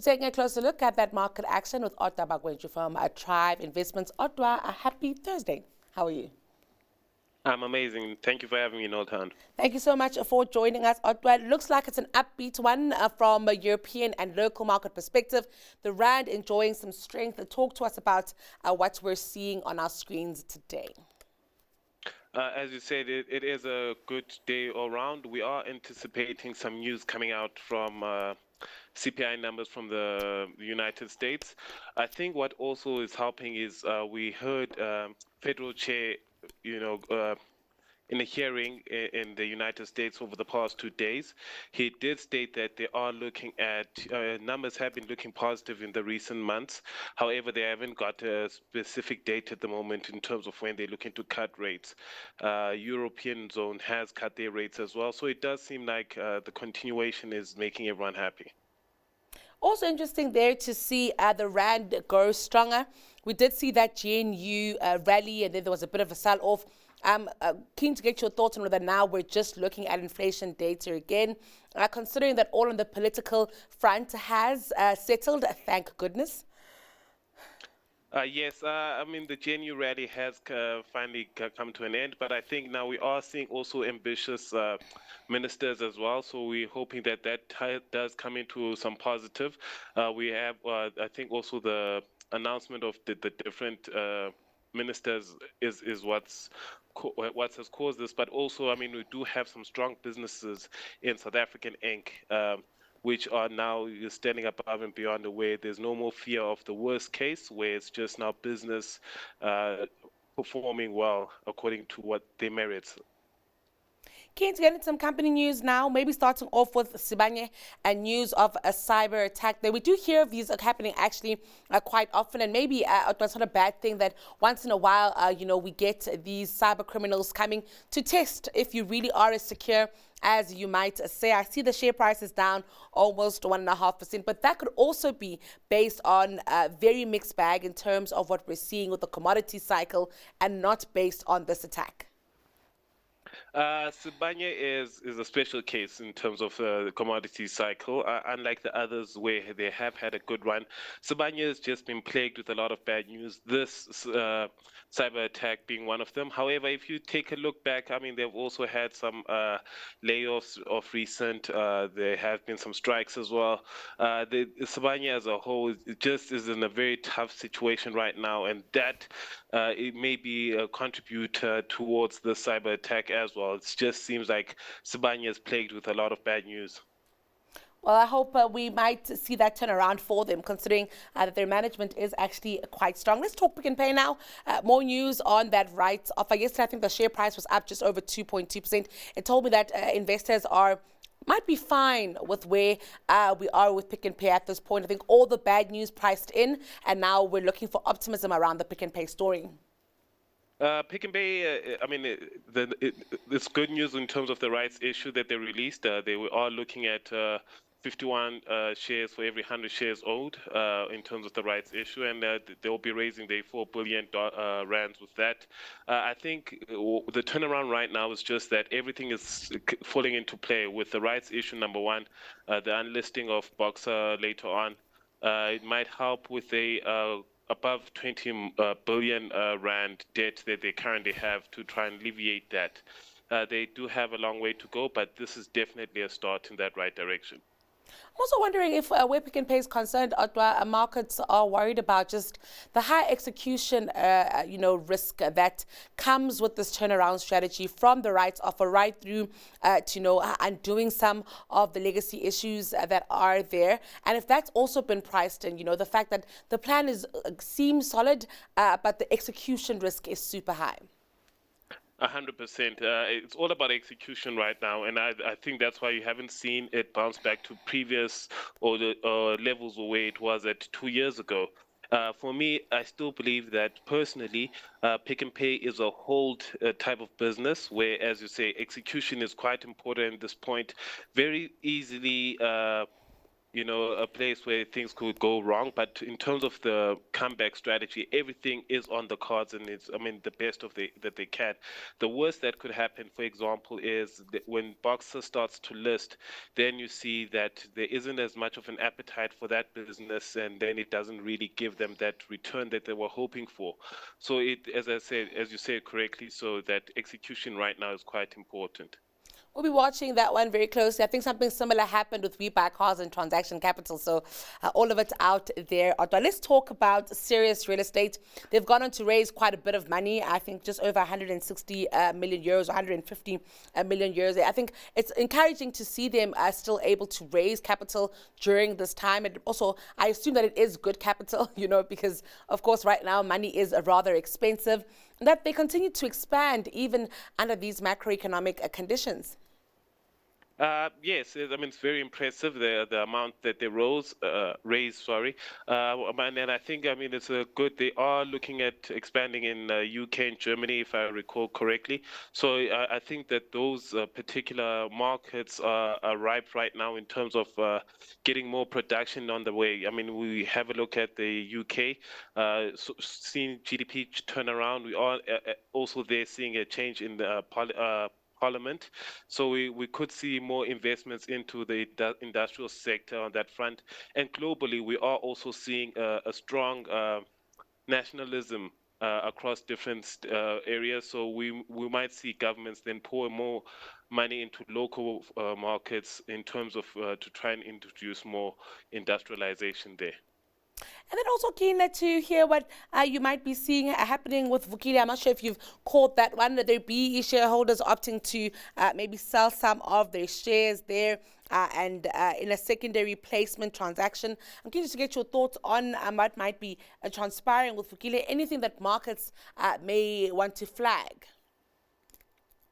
We're taking a closer look at that market action with Odwa Magwentshu from Trive Investments. Odwa, a happy Thursday. How are you? I'm amazing. Thank you for having me, Noltan. Thank you so much for joining us, Odwa. It looks like it's an upbeat one from a European and local market perspective. The Rand enjoying some strength. Talk to us about what we're seeing on our screens today. As you said, it is a good day all round. We are anticipating some news coming out from CPI numbers from the United States. I think what also is helping is we heard Federal Chair, in a hearing in the United States over the past 2 days, he did state that they are looking at numbers have been looking positive in the recent months. However, they haven't got a specific date at the moment in terms of when they're looking to cut rates. European zone has cut their rates as well, so it does seem like the continuation is making everyone happy. Also interesting there to see the Rand grow stronger. We did see that GNU rally, and then there was a bit of a sell-off. I'm keen to get your thoughts on whether now we're just looking at inflation data again, considering that all on the political front has settled, thank goodness. Yes, I mean, the GNU rally has finally come to an end, but I think now we are seeing also ambitious ministers as well. So we're hoping that does come into some positive. We have, I think, also the announcement of the different ministers is what has caused this. But also, I mean, we do have some strong businesses in South African Inc. Which are now standing above and beyond, where there's no more fear of the worst case, where it's just now business performing well according to what they merit. Keen to get into some company news now, maybe starting off with Sibanye and news of a cyber attack there. We do hear of these happening actually quite often, and maybe it's not a bad thing that once in a while, we get these cyber criminals coming to test if you really are as secure as you might say. I see the share price is down almost 1.5%, but that could also be based on a very mixed bag in terms of what we're seeing with the commodity cycle and not based on this attack. Sibanye is a special case in terms of the commodity cycle. Unlike the others where they have had a good run, Sibanye has just been plagued with a lot of bad news. This cyber attack being one of them. However, if you take a look back, I mean, they've also had some layoffs of recent. There have been some strikes as well. The Sibanye as a whole just is in a very tough situation right now, and that it may be a contributor towards the cyber attack as well. It just seems like Sibanye is plagued with a lot of bad news. Well, I hope we might see that turn around for them, considering that their management is actually quite strong. Let's talk Pick n Pay now. More news on that rights offer. Yesterday, I think the share price was up just over 2.2%. It told me that investors might be fine with where we are with Pick n Pay at this point. I think all the bad news priced in, and now we're looking for optimism around the Pick n Pay story. Pick n Pay, I mean, it's good news in terms of the rights issue that they released. They are looking at 51 shares for every 100 shares owed in terms of the rights issue, and they'll be raising their 4 billion rands with that. I think the turnaround right now is just that everything is falling into play with the rights issue, number one, the unlisting of Boxer later on. It might help with a above 20 billion rand debt that they currently have to try and alleviate that. They do have a long way to go, but this is definitely a start in that right direction. I'm also wondering if where Pick n Pay is concerned, Odwa, markets are worried about just the high execution, risk that comes with this turnaround strategy from the rights offer right through to, undoing some of the legacy issues that are there. And if that's also been priced in, the fact that the plan seems solid, but the execution risk is super high. 100%. It's all about execution right now, and I think that's why you haven't seen it bounce back to previous or the levels where it was at 2 years ago. For me, I still believe that personally, Pick n Pay is a hold type of business where, as you say, execution is quite important at this point. Very easily a place where things could go wrong. But in terms of the comeback strategy, everything is on the cards, and it's, I mean, the best of that they can. The worst that could happen, for example, is that when Boxer starts to list, then you see that there isn't as much of an appetite for that business, and then it doesn't really give them that return that they were hoping for. So as I said, as you said correctly, so that execution right now is quite important. We'll be watching that one very closely. I think something similar happened with We Buy Cars and Transaction Capital. So all of it out there. Odwa, let's talk about serious real estate. They've gone on to raise quite a bit of money. I think just over 160 million euros, 150 million euros. I think it's encouraging to see them still able to raise capital during this time. And also, I assume that it is good capital, because of course right now money is rather expensive. That they continue to expand even under these macroeconomic conditions. Yes, I mean it's very impressive the amount that they raised. Sorry, and I think I mean it's a good. They are looking at expanding in UK and Germany, if I recall correctly. So I think that those particular markets are ripe right now in terms of getting more production on the way. I mean, we have a look at the UK, seeing GDP turn around. We are also there seeing a change in the Parliament. So we could see more investments into the industrial sector on that front. And globally, we are also seeing a strong nationalism across different areas. So we might see governments then pour more money into local markets in terms of to try and introduce more industrialization there. And then also keen to hear what you might be seeing happening with Vukile. I'm not sure if you've caught that one, that there be shareholders opting to maybe sell some of their shares there and in a secondary placement transaction. I'm curious to get your thoughts on what might be transpiring with Vukile, anything that markets may want to flag.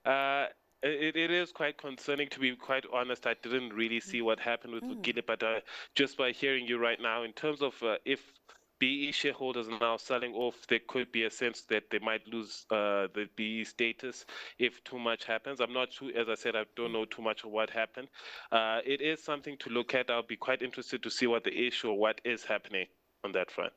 Uh, it is quite concerning, to be quite honest. I didn't really see what happened with Vukile, but just by hearing you right now, in terms of if BE shareholders are now selling off, there could be a sense that they might lose the BE status if too much happens. I'm not sure, as I said, I don't know too much of what happened. It is something to look at. I'll be quite interested to see what the issue or what is happening on that front.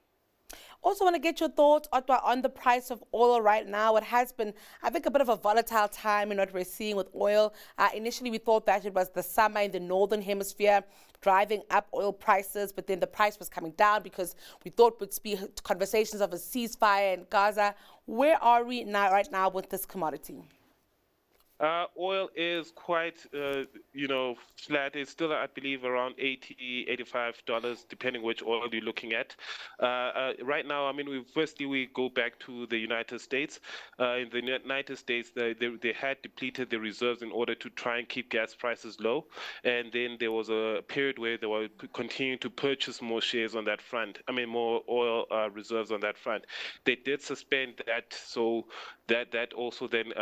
Also, want to get your thoughts, Otwa, on the price of oil right now. It has been, I think, a bit of a volatile time in what we're seeing with oil. Initially, we thought that it was the summer in the northern hemisphere driving up oil prices, but then the price was coming down because we thought would be conversations of a ceasefire in Gaza. Where are we now, right now, with this commodity? Oil is quite, flat. It's still, I believe, around $80, $85, depending which oil you're looking at. Right now, I mean, we go back to the United States. In the United States, they had depleted the reserves in order to try and keep gas prices low. And then there was a period where they were continuing to purchase more shares on that front. I mean, more oil reserves on that front. They did suspend that, so that also then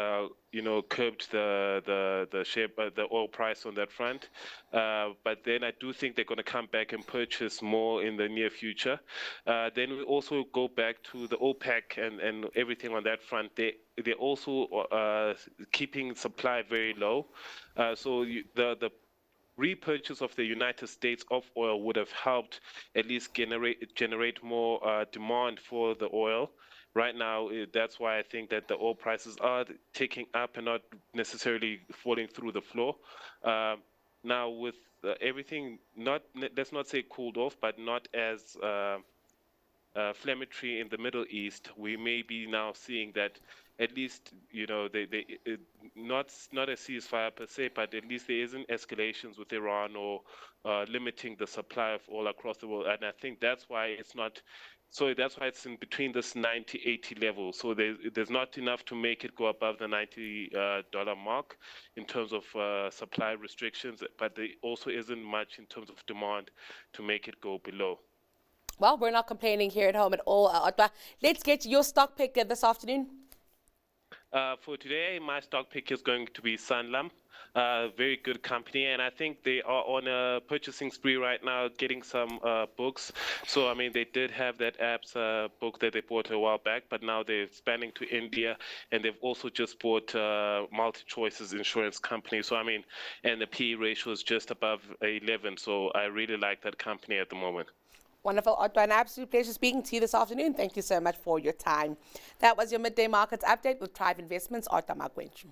curbed the oil price on that front. But then I do think they're going to come back and purchase more in the near future. Then we also go back to the OPEC and everything on that front. They're also keeping supply very low. So the repurchase of the United States of oil would have helped at least generate more demand for the oil. Right now, that's why I think that the oil prices are ticking up and not necessarily falling through the floor. Now, with everything not, let's not say cooled off, but not as inflammatory in the Middle East, we may be now seeing that at least they not a ceasefire per se, but at least there isn't escalations with Iran or limiting the supply of oil across the world. And I think that's why it's not. So that's why it's in between this 90-80 level. So there's not enough to make it go above the $90 mark in terms of supply restrictions, but there also isn't much in terms of demand to make it go below. Well, we're not complaining here at home at all, Otwa. Let's get your stock pick this afternoon. For today, my stock pick is going to be Sanlam. Very good company, and I think they are on a purchasing spree right now, getting some books. So, I mean, they did have that apps book that they bought a while back, but now they're expanding to India, and they've also just bought Multi Choices Insurance Company. So, I mean, and the PE ratio is just above 11. So, I really like that company at the moment. Wonderful, Odwa. An absolute pleasure speaking to you this afternoon. Thank you so much for your time. That was your midday markets update with Trive Investments, Odwa Magwentshu.